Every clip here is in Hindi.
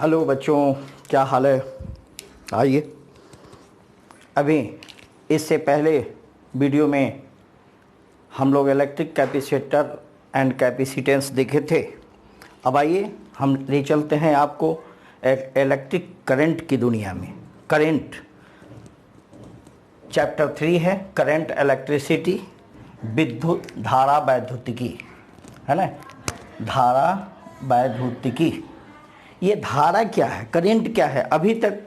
हेलो बच्चों, क्या हाल है। आइए, अभी इससे पहले वीडियो में हम लोग इलेक्ट्रिक कैपेसिटर एंड कैपेसिटेंस देखे थे। अब आइए हम ले चलते हैं आपको इलेक्ट्रिक करंट की दुनिया में। करंट चैप्टर 3 है, करंट इलेक्ट्रिसिटी, विद्युत धारा वैद्युतिकी, है ना। धारा वैद्युतिकी, ये धारा क्या है, करंट क्या है। अभी तक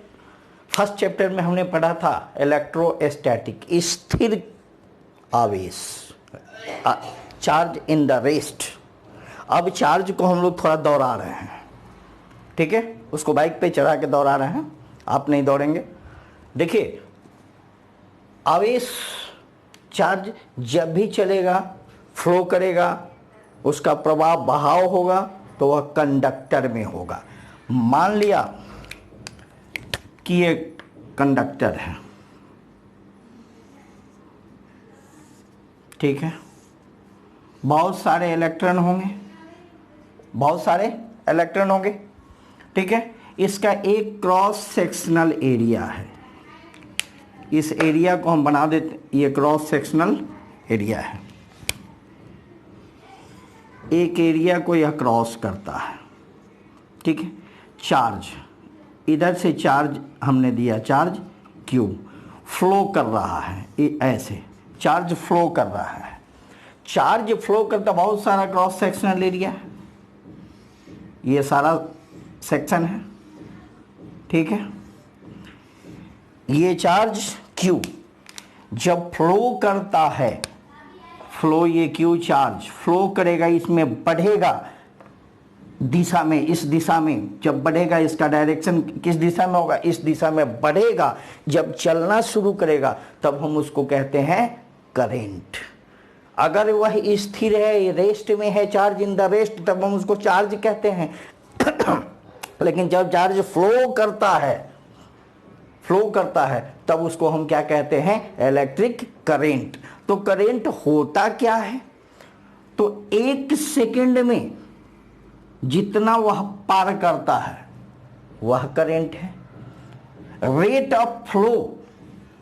फर्स्ट चैप्टर में हमने पढ़ा था इलेक्ट्रोस्टैटिक, स्थिर आवेश, चार्ज इन द रेस्ट। अब चार्ज को हम लोग थोड़ा दौड़ा रहे हैं, ठीक है। उसको बाइक पे चढ़ा के दौड़ा रहे हैं, आप नहीं दौड़ेंगे। देखिए, आवेश चार्ज जब भी चलेगा, फ्लो करेगा, उसका प्रवाह बहाव होगा तो वह कंडक्टर में होगा। मान लिया कि ये कंडक्टर है, ठीक है। बहुत सारे इलेक्ट्रॉन होंगे, बहुत सारे इलेक्ट्रॉन होंगे, ठीक है। इसका एक क्रॉस सेक्शनल एरिया है, इस एरिया को हम बना देते, ये क्रॉस सेक्शनल एरिया है। एक एरिया को यह क्रॉस करता है, ठीक है। चार्ज, इधर से चार्ज हमने दिया, चार्ज क्यू फ्लो कर रहा है, ऐसे चार्ज फ्लो कर रहा है। चार्ज फ्लो करता, बहुत सारा क्रॉस सेक्शनल एरिया है, ये सारा सेक्शन है, ठीक है। ये चार्ज क्यू जब फ्लो करता है, फ्लो, ये क्यू चार्ज फ्लो करेगा, इसमें बढ़ेगा दिशा में, इस दिशा में जब बढ़ेगा, इसका डायरेक्शन किस दिशा में होगा, इस दिशा में बढ़ेगा। जब चलना शुरू करेगा तब हम उसको कहते हैं करंट। अगर वह स्थिर है, रेस्ट में है, चार्ज इन द रेस्ट, तब हम उसको चार्ज कहते हैं। लेकिन जब चार्ज फ्लो करता है तब उसको हम क्या कहते हैं, इलेक्ट्रिक करंट। तो करंट होता क्या है, तो एक सेकंड में जितना वह पार करता है वह करंट है। रेट ऑफ फ्लो,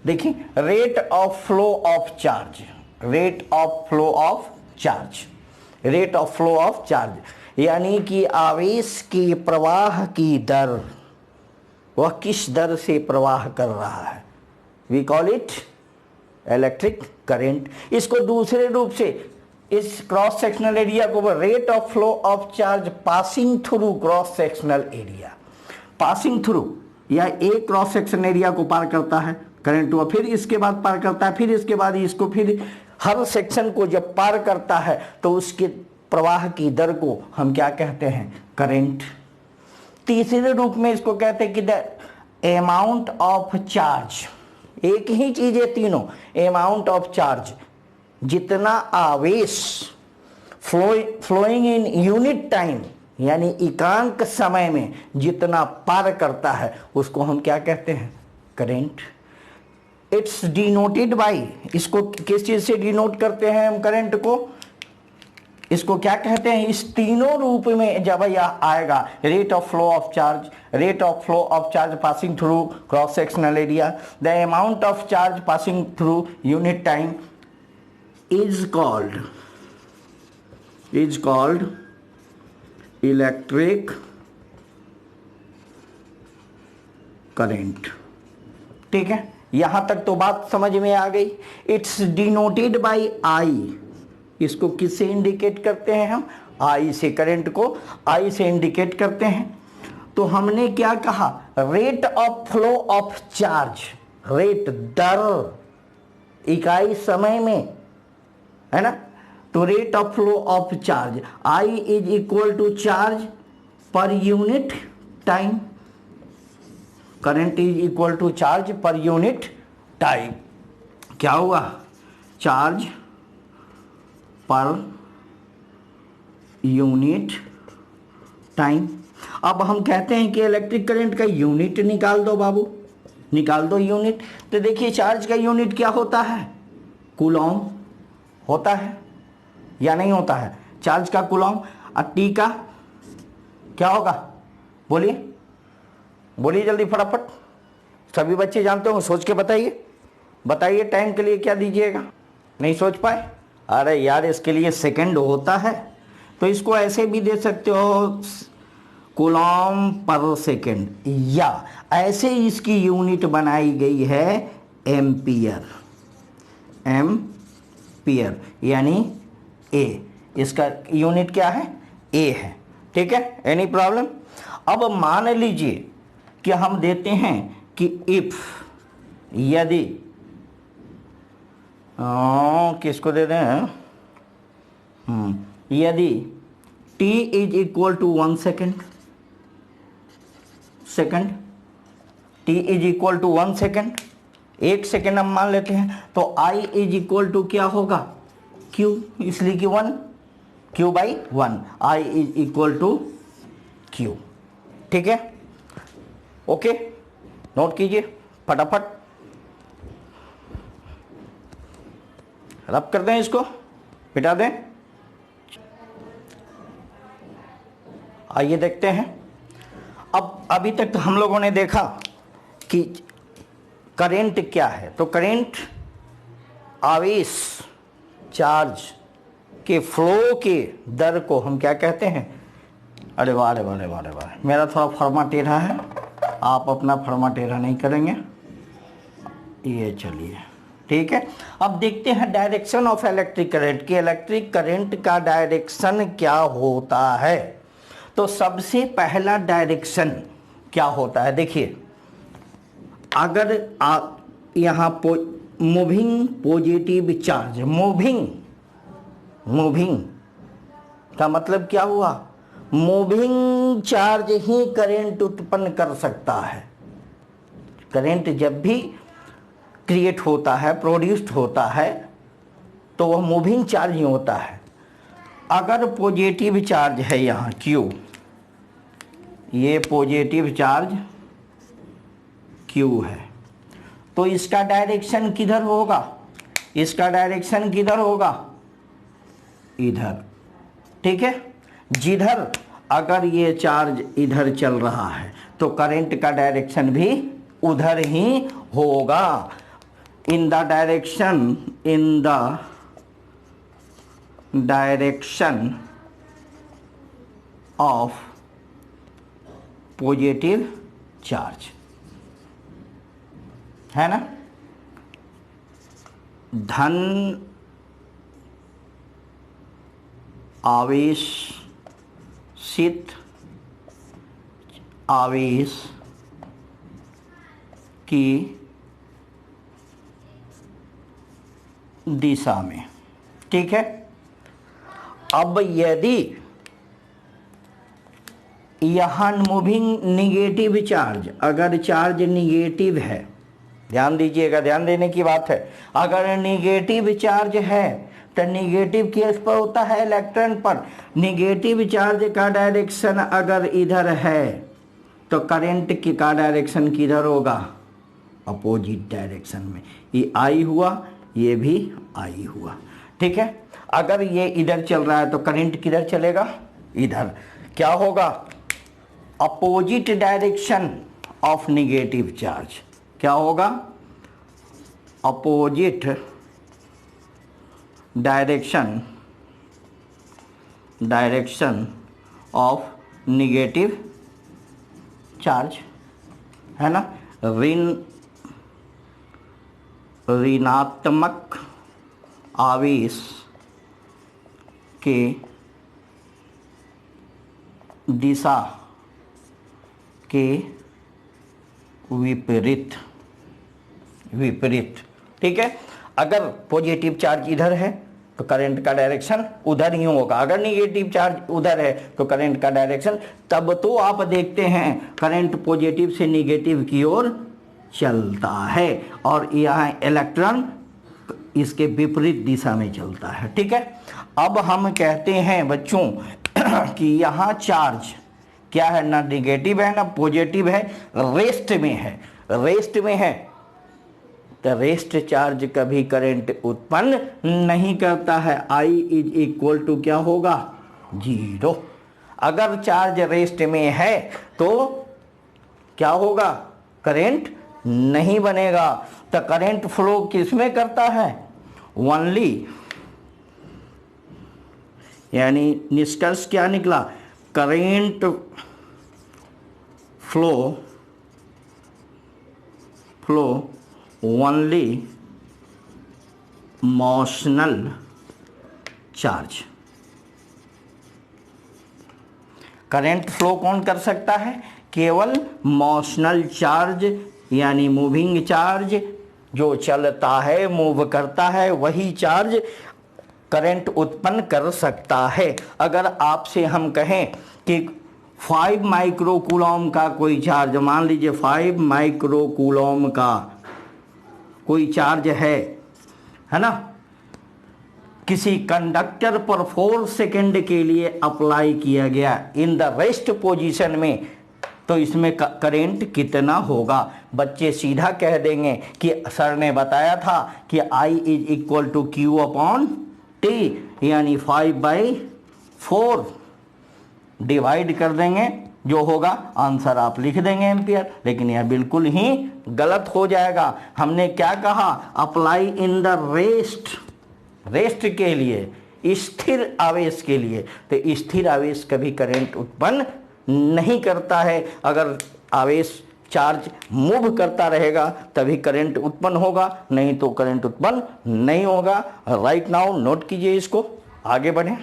देखिए, rate of flow of charge, rate of flow of charge, rate of flow of charge, यानी कि आवेश के प्रवाह की दर, वह किस दर से प्रवाह कर रहा है, we call it electric current. इसको दूसरे रूप से, इस क्रॉस सेक्शनल एरिया को rate of flow of charge passing through cross sectional area, passing through, या एक क्रॉस सेक्शन एरिया को पार करता है करंट हुआ, फिर इसके बाद पार करता है, फिर इसके बाद इसको, फिर हर सेक्शन को जब पार करता है तो उसके प्रवाह की दर को हम क्या कहते हैं, करंट। तीसरे रूप में इसको कहते हैं कि द अमाउंट ऑफ चार्ज, एक ही चीज है तीनों, अमाउंट ऑफ चार्ज, जितना आवेश फ्लोइंग इन यूनिट टाइम, यानी एकांक समय में जितना पार करता है उसको हम क्या कहते हैं, करंट। इट्स डिनोटेड बाय, इसको किस चीज से डिनोट करते हैं हम करंट को, इसको क्या कहते हैं, इस तीनों रूप में जब यह आएगा, rate of flow of charge, rate of flow of charge passing through cross sectional area, the amount of charge passing through unit time is called electric current, ठीक है। यहां तक तो बात समझ में आ गई। इट्स डिनोटेड बाय आई, इसको किससे इंडिकेट करते हैं हम, आई से, करंट को आई से इंडिकेट करते हैं। तो हमने क्या कहा, rate of flow of charge, rate दर, इकाई समय में, है ना। तो rate of flow of charge, I is equal to charge per unit time, current is equal to charge per unit time. क्या हुआ, चार्ज पर यूनिट टाइम। अब हम कहते हैं कि इलेक्ट्रिक करंट का यूनिट निकाल दो बाबू, निकाल दो यूनिट। तो देखिए, चार्ज का यूनिट क्या होता है, कूलॉम होता है या नहीं होता है, चार्ज का कूलॉम। और टी का क्या होगा, बोलिए, बोलिए जल्दी फटाफट, सभी बच्चे जानते हो, सोच के बताइए, बताइए टाइम के लिए क्या दीजिएगा। नहीं सोच पाए? अरे यार इसके लिए सेकंड होता है, तो इसको ऐसे भी दे सकते हो कूलॉम पर सेकंड, या ऐसे इसकी यूनिट बनाई गई है एम्पियर, एम्पियर यानी ए, इसका यूनिट क्या है? ए है। ठीक है, एनी प्रॉब्लम? अब मान लीजिए कि हम देते हैं कि इफ, यदि किसको दे रहे हैं, यदि t is equal to 1 second, t is equal to 1 second, 1 second हम मान लेते हैं, तो I इज इक्वल टू क्या होगा? Q, इसलिए कि 1, Q by 1, I is equal to Q। ठीक है, ओके, नोट कीजिए फटाफट, रब कर दें, इसको मिटा दें। आइए देखते हैं। अब अभी तक तो हम लोगों ने देखा कि करंट क्या है, तो करंट आवेश, चार्ज के फ्लो के दर को हम क्या कहते हैं? अरे वाह, अरे वाह, अरे वाह, अरे वाह, मेरा थोड़ा फर्मा टेढ़ा है, आप अपना फर्मा टेढ़ा नहीं करेंगे, ये चलिए ठीक है। अब देखते हैं डायरेक्शन ऑफ इलेक्ट्रिक करंट, कि इलेक्ट्रिक करंट का डायरेक्शन क्या होता है। तो सबसे पहला डायरेक्शन क्या होता है, देखिए, अगर आप यहाँ मूविंग पॉजिटिव चार्ज, मूविंग का मतलब क्या हुआ? मूविंग चार्ज ही करंट उत्पन्न कर सकता है। करंट जब भी क्रिएट होता है, प्रोड्यूस्ड होता है, तो वह मूविंग चार्ज ही होता है। अगर पॉजिटिव चार्ज है यहाँ Q, ये पॉजिटिव चार्ज Q है, तो इसका डायरेक्शन किधर होगा? इसका डायरेक्शन किधर होगा? इधर। ठीक है, जिधर अगर ये चार्ज इधर चल रहा है तो करंट का डायरेक्शन भी उधर ही होगा। In the direction of positive charge, है ना? धन आवेशित आवेश की दिशा में। ठीक है, अब यदि यहाँ मूविंग निगेटिव चार्ज, अगर चार्ज निगेटिव है, ध्यान दीजिएगा, ध्यान देने की बात है, अगर निगेटिव चार्ज है तो निगेटिव केस पर होता है इलेक्ट्रॉन पर, निगेटिव चार्ज का डायरेक्शन अगर इधर है तो करंट की का डायरेक्शन किधर होगा? अपोजिट डायरेक्शन में। ये आई हुआ, ये भी आई हुआ। ठीक है, अगर ये इधर चल रहा है तो करंट किधर चलेगा? इधर। क्या होगा? Opposite direction of negative charge. क्या होगा? Opposite direction of negative charge, है ना? ऋणात्मक आवेश के दिशा के विपरीत। ठीक है, अगर पॉजिटिव चार्ज इधर है तो करंट का डायरेक्शन उधर ही होगा, अगर नेगेटिव चार्ज उधर है तो करंट का डायरेक्शन, तब तो आप देखते हैं करंट पॉजिटिव से नेगेटिव की ओर चलता है और यहाँ इलेक्ट्रॉन इसके विपरीत दिशा में चलता है। ठीक है, अब हम कहते हैं बच्चों कि यहाँ चार्ज क्या है? ना नेगेटिव है ना पॉजिटिव है, रेस्ट में है। तो रेस्ट चार्ज कभी करंट उत्पन्न नहीं करता है। I इज इक्वल टू क्या होगा? 0। अगर चार्ज रेस्ट में है तो क्या होगा? करंट नहीं बनेगा। तो करंट फ्लो किसमें करता है? ओनली, यानी निष्कर्ष क्या निकला? Current flow only motional charge. Current flow कौन कर सकता है? केवल मोशनल चार्ज, यानी मूविंग चार्ज, जो चलता है, मूव करता है, वही चार्ज करंट उत्पन्न कर सकता है। अगर आपसे हम कहें कि 5 माइक्रोकूलम का कोई चार्ज, मान लीजिए 5 माइक्रोकूलम का कोई चार्ज है ना, किसी कंडक्टर पर 4 सेकंड के लिए अप्लाई किया गया इन द रेस्ट पोजीशन में, तो इसमें करंट कितना होगा? बच्चे सीधा कह देंगे कि सर ने बताया था कि I is equal to Q upon T, यानी 5/4 डिवाइड कर देंगे, जो होगा आंसर आप लिख देंगे एम्पियर। लेकिन यह बिल्कुल ही गलत हो जाएगा। हमने क्या कहा? अप्लाई इन द रेस्ट के लिए, स्थिर आवेश के लिए। तो स्थिर आवेश कभी करंट उत्पन्न नहीं करता है। अगर आवेश चार्ज मूव करता रहेगा तभी करंट उत्पन्न होगा, नहीं तो करंट उत्पन्न नहीं होगा। राइट नाउ नोट कीजिए इसको, आगे बढ़ें।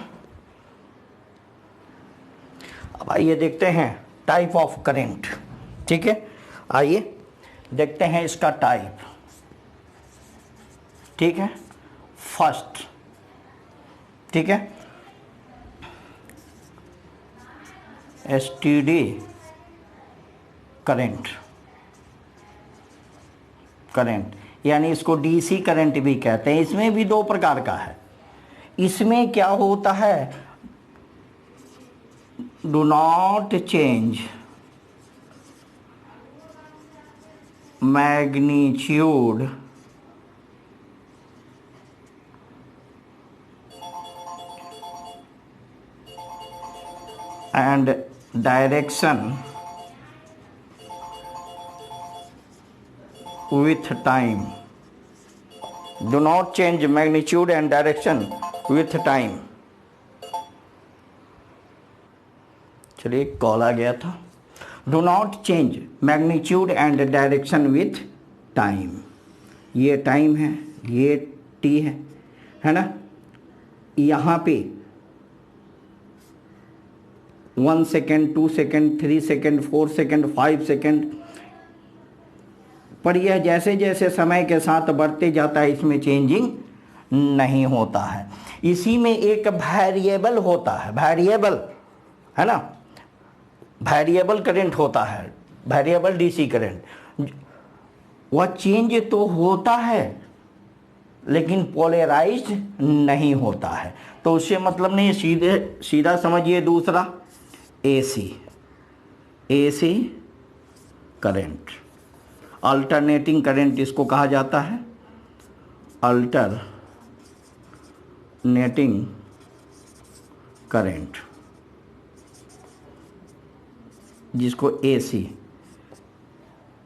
अब आइए देखते हैं टाइप ऑफ करंट। ठीक है, आइए देखते हैं इसका टाइप। ठीक है, फर्स्ट, ठीक है, एसटीडी करंट, यानी इसको डीसी करंट भी कहते हैं। इसमें भी 2 प्रकार का है। इसमें क्या होता है? Do not change magnitude and direction with time. Do not change magnitude and direction with time. चलिए, कॉल आ गया था। Do not change magnitude and direction with time. ये टाइम है, ये टी है ना। यहाँ पे 1 second, 2 second, 3 second, 4 second, 5 second, पर यह जैसे जैसे समय के साथ बढ़ते जाता है इसमें चेंजिंग नहीं होता है। इसी में एक वेरिएबल होता है, वेरिएबल है ना, वेरिएबल करंट होता है, वेरिएबल डीसी करंट। वह चेंज तो होता है लेकिन पोलराइज्ड नहीं होता है। तो उससे मतलब नहीं, सीधा समझिए। दूसरा एसी करंट, अल्टरनेटिंग करंट इसको कहा जाता है, अल्टरनेटिंग करंट, जिसको एसी।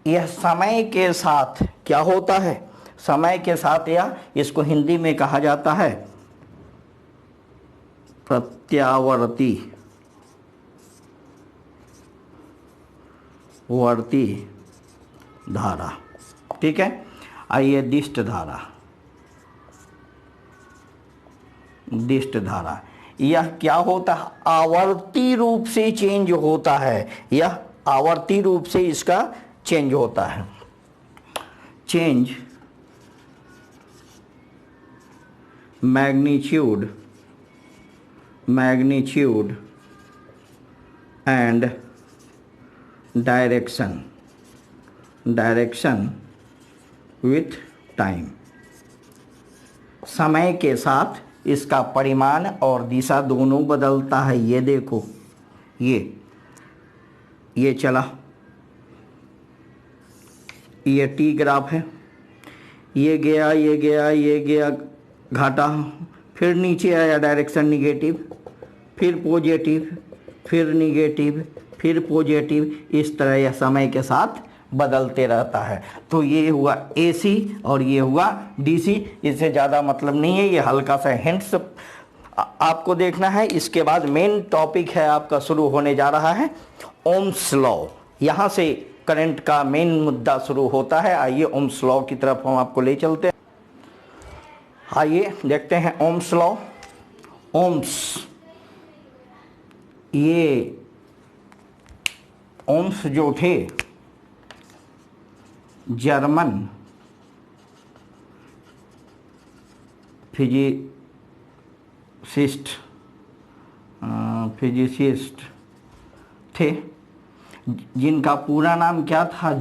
यह समय के साथ क्या होता है? समय के साथ, या इसको हिंदी में कहा जाता है प्रत्यावर्ती धारा। ठीक है, आइए दिष्ट धारा, यह क्या होता है? आवर्ती रूप से चेंज होता है। यह आवर्ती रूप से इसका चेंज होता है। Change magnitude and direction with time. समय के साथ इसका परिमाण और दिशा दोनों बदलता है। ये देखो, ये चला, ये टी ग्राफ है, ये गया घाटा, फिर नीचे आया डायरेक्शन निगेटिव, फिर पॉजिटिव, फिर निगेटिव, फिर पॉजिटिव, इस तरह यह समय के साथ बदलते रहता है। तो ये हुआ AC और ये हुआ DC। इससे ज़्यादा मतलब नहीं है, ये हल्का सा हिंट्स आपको देखना है। इसके बाद मेन टॉपिक है आपका शुरू होने जा रहा है ओम्स लॉ। यहाँ से करंट का मेन मुद्दा शुरू होता है। आइए ओम्स लॉ की तरफ हम आपको ले चलते हैं। आइए देखते हैं ओम्स लॉ। ओम्स, ये ओम्स जो थे जर्मन फिजिसिस्ट थे, जिनका पूरा नाम क्या था?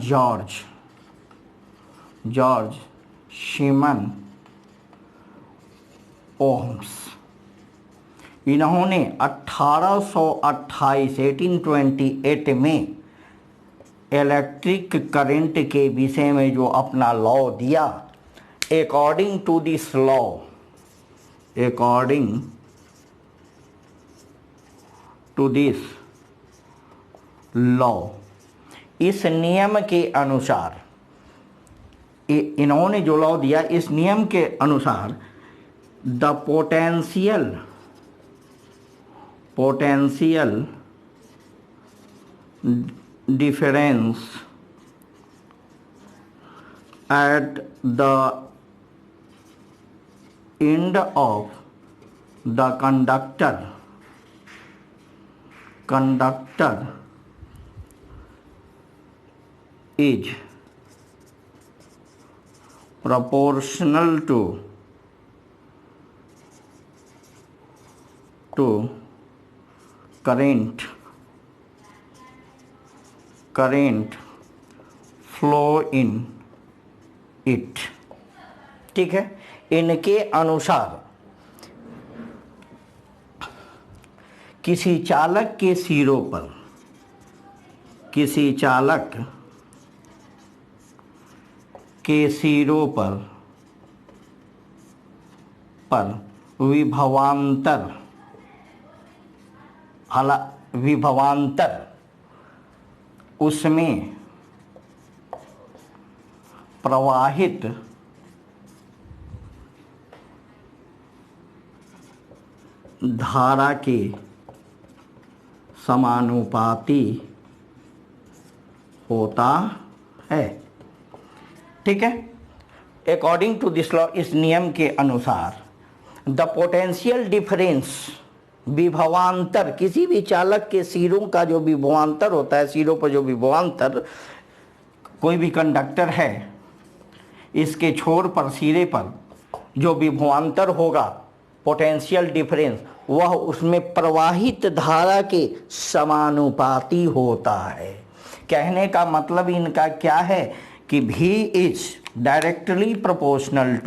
George Simon Ohms. इन्होंने 1828 में इलेक्ट्रिक करंट के विषय में जो अपना लॉ दिया, अकॉर्डिंग टू दिस लॉ, इस नियम के अनुसार, इन्होंने जो लॉ दिया इस नियम के अनुसार, the potential difference at the end of the conductor is proportional to current flow in it। ठीक है, इनके अनुसार किसी चालक के सिरों पर विभवांतर उसमें प्रवाहित धारा के समानुपाती होता है। ठीक है, अकॉर्डिंग टू दिस लॉ, इस नियम के अनुसार द पोटेंशियल डिफरेंस, विभवांतर, किसी भी चालक के सिरों का जो विभवांतर होता है, सिरों पर जो विभवांतर, कोई भी कंडक्टर है, इसके छोर पर, सिरे पर जो विभवांतर होगा, पोटेंशियल डिफरेंस, वह उसमें प्रवाहित धारा के समानुपाती होता है। कहने का मतलब इनका क्या है कि V is directly proportional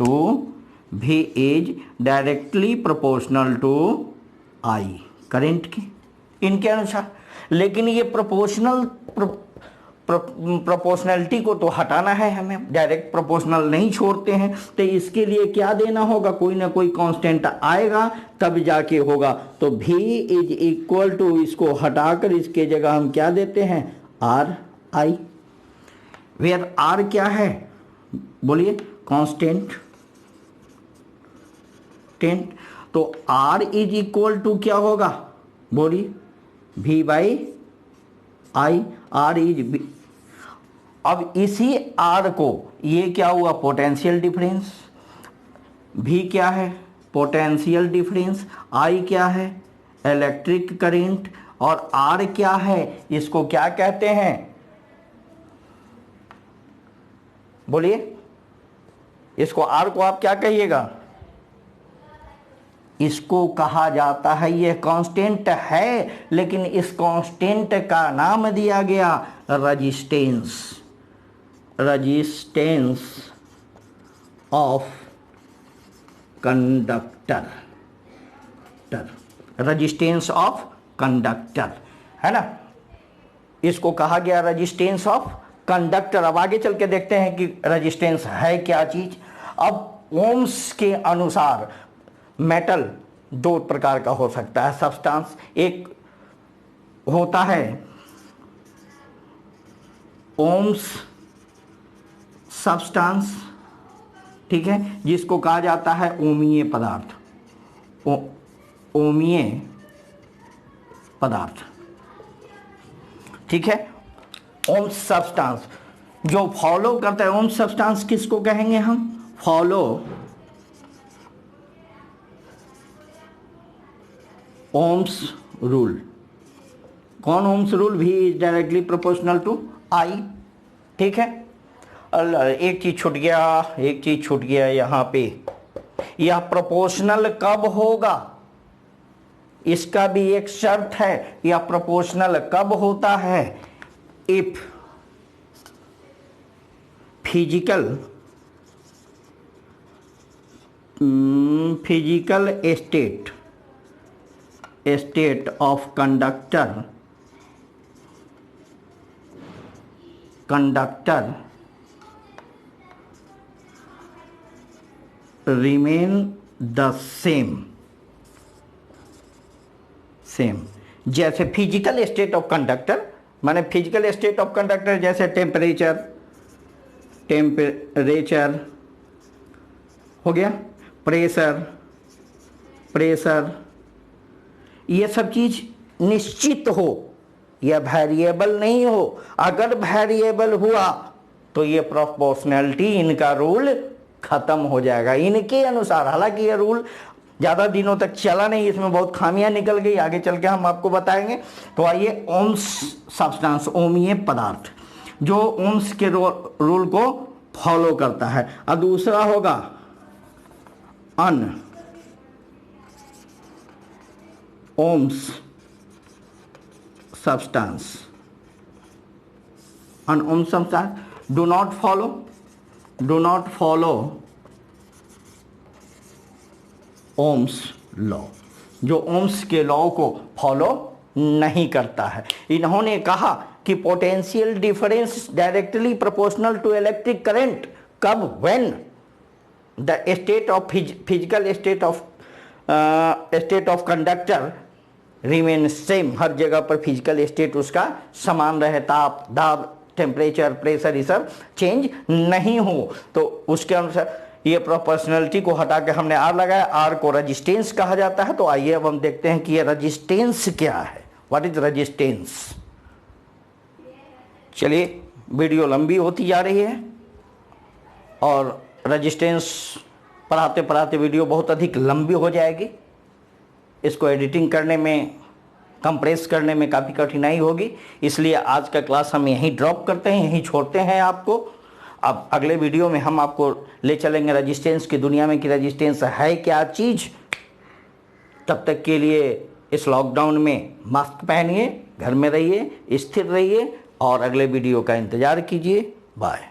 to I, current की, इनके अनुसार। लेकिन ये प्रोपोर्शनलिटी को तो हटाना है हमें, डायरेक्ट प्रोपोर्शनल नहीं छोड़ते हैं, तो इसके लिए क्या देना होगा? कोई ना कोई कांस्टेंट आएगा तब जाके होगा। तो V इज इक्वल टू, इसको हटाकर इसके जगह हम क्या देते हैं? RI, वेयर R क्या है? बोलिए, कांस्टेंट। तो R इज इक्वल टू क्या होगा? बोलिए, V by I। R is, अब इसी R को, ये क्या हुआ? Potential difference. V क्या है? Potential difference. I क्या है? Electric current. और R क्या है? इसको क्या कहते हैं? बोलिए, इसको R को आप क्या कहिएगा? इसको कहा जाता है, यह कांस्टेंट है, लेकिन इस कांस्टेंट का नाम दिया गया resistance of conductor, resistance of conductor, है ना? इसको कहा गया रजिस्टेंस ऑफ कंडक्टर। अब आगे चल के देखते हैं कि रजिस्टेंस है क्या चीज। अब ओम्स के अनुसार मेटल दो प्रकार का हो सकता है, सब्सटेंस। एक होता है ओम्स सब्सटेंस, ठीक है, जिसको कहा जाता है ओमीय पदार्थ, ओमीय पदार्थ, ठीक है। ओम्स सब्सटेंस जो फॉलो करता है, ओम्स सब्सटेंस किसको कहेंगे हम? Follow Ohm's rule. कौन Ohm's rule? V is directly proportional to I, ठीक है। एक चीज छूट गया यहाँ पे, यह प्रोपोर्शनल कब होगा, इसका भी एक शर्त है। यह प्रोपोर्शनल कब होता है? If physical state of conductor remain the same। जैसे फिजिकल स्टेट ऑफ कंडक्टर, माने फिजिकल स्टेट ऑफ कंडक्टर जैसे टेम्परेचर हो गया, प्रेशर, ये सब चीज निश्चित हो, यह वेरिएबल नहीं हो। अगर वेरिएबल हुआ तो ये प्रोपोर्शनैलिटी, इनका रूल खत्म हो जाएगा इनके अनुसार। हालांकि ये रूल ज़्यादा दिनों तक चला नहीं, इसमें बहुत खामियां निकल गई, आगे चल के हम आपको बताएंगे। तो आइए, ओम्स सब्सटेंस, ओमीय पदार्थ जो ओम्स के रूल को फॉलो करता है। और दूसरा होगा un Ohm's substance. Un Ohm's substance do not follow Ohm's law, जो ओम्स के लॉ को फॉलो नहीं करता है। इन्होंने कहा कि potential difference directly proportional to electric current कब? When the state of physical state of conductor remain same. हर जगह पर फिजिकल स्टेट उसका समान रहे, ताप, दाब, टेम्परेचर, प्रेशर, ये सब चेंज नहीं हो। तो उसके अनुसार ये प्रोपोर्शनलिटी को हटा के हमने आर लगाया। आर को रेजिस्टेंस कहा जाता है। तो आइए अब हम देखते हैं कि ये रेजिस्टेंस क्या है। What is resistance? चलिए, वीडियो लंबी होती जा रही है और रेजिस्टेंस पढ़ाते पढ़ाते वीडियो बहुत अधिक लंबी हो जाएगी। इसको एडिटिंग करने में, कंप्रेस करने में काफ़ी कठिनाई होगी, इसलिए आज का क्लास हम यहीं ड्रॉप करते हैं, यहीं छोड़ते हैं आपको। अब अगले वीडियो में हम आपको ले चलेंगे रेजिस्टेंस की दुनिया में कि रेजिस्टेंस है क्या चीज़। तब तक के लिए इस लॉकडाउन में मास्क पहनिए, घर में रहिए, स्थिर रहिए और अगले वीडियो का इंतज़ार कीजिए। बाय।